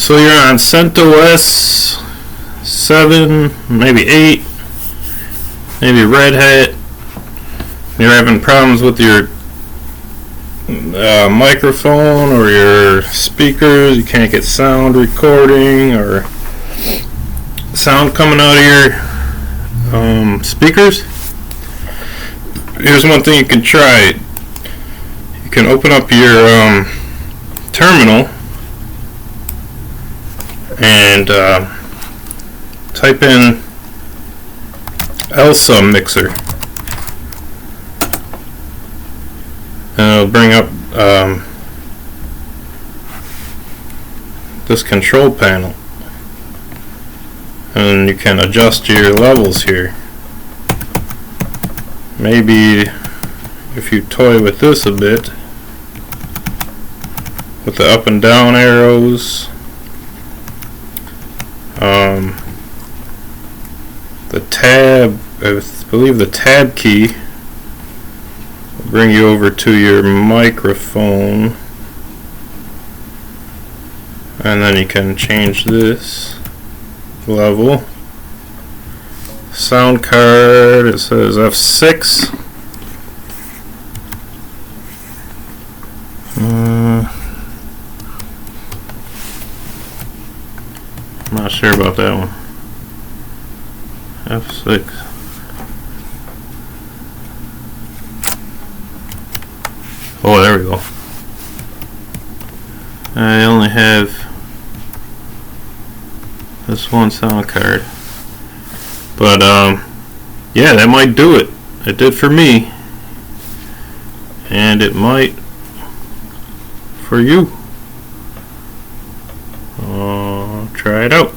So you're on CentOS 7, maybe 8, maybe Red Hat. You're having problems with your microphone or your speakers. You can't get sound recording or sound coming out of your speakers. Here's one thing you can try. You can open up your terminal and type in alsamixer, and it'll bring up this control panel, and you can adjust your levels here. Maybe if you toy with this a bit, with the up and down arrows, the tab, I believe the tab key will bring you over to your microphone, and then you can change this level. Sound card, it says F6. I'm not sure about that one. F6. Oh, there we go. I only have this one sound card. But yeah, that might do it. It did for me, and it might for you. Try it out.